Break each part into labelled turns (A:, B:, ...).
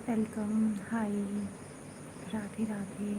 A: Welcome, हाय, Radhe Radhe.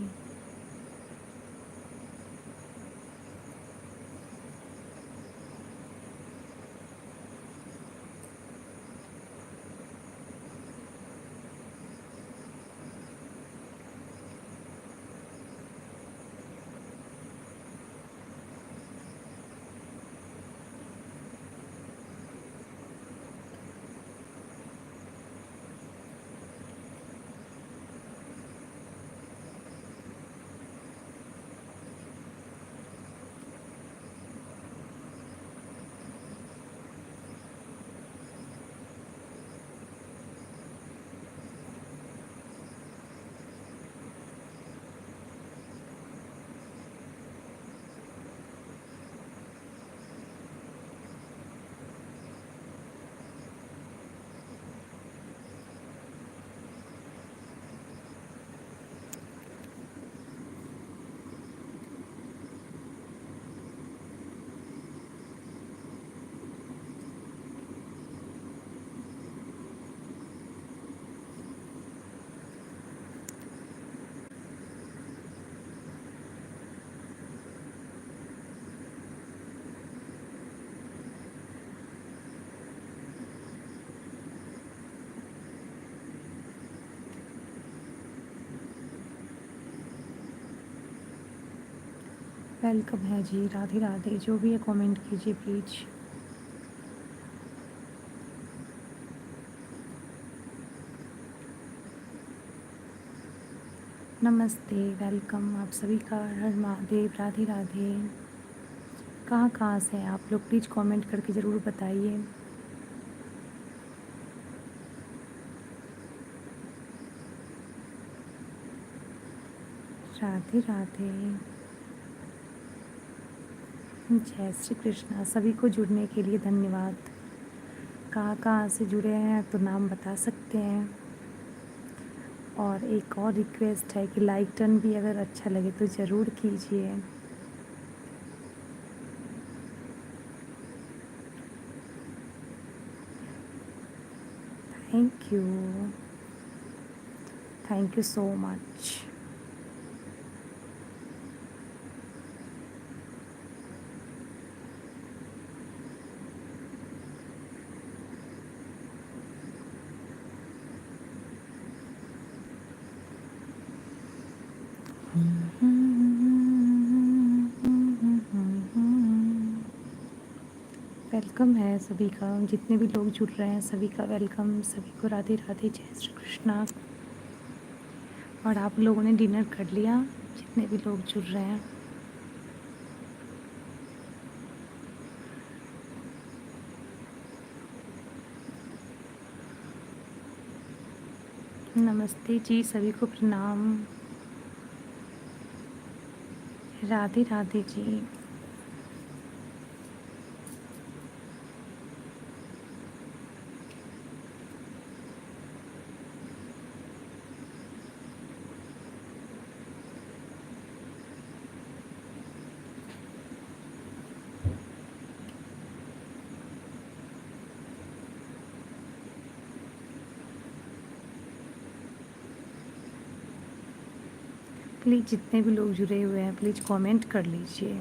A: Welcome है जी, राधे राधे। जो भी है कमेंट कीजिए प्लीज। नमस्ते, वेलकम आप सभी का। हर हर महादेव, राधे राधे। कहाँ कहाँ से हैं आप लोग? प्लीज़ कमेंट करके ज़रूर बताइए। राधे राधे, जय श्री कृष्णा। सभी को जुड़ने के लिए धन्यवाद। कहाँ कहाँ से जुड़े हैं तो नाम बता सकते हैं। और एक और रिक्वेस्ट है कि लाइक टर्न भी अगर अच्छा लगे तो ज़रूर कीजिए। Thank you so much. Welcome है सभी का। जितने भी लोग जुड़ रहे हैं सभी का वेलकम। सभी को राधे राधे, जय श्री कृष्णा। और आप लोगों ने डिनर कर लिया? जितने भी लोग जुड़ रहे हैं नमस्ते जी, सभी को प्रणाम। राधे राधे जी। प्लीज़ जितने भी लोग जुड़े हुए हैं प्लीज़ कमेंट कर लीजिए।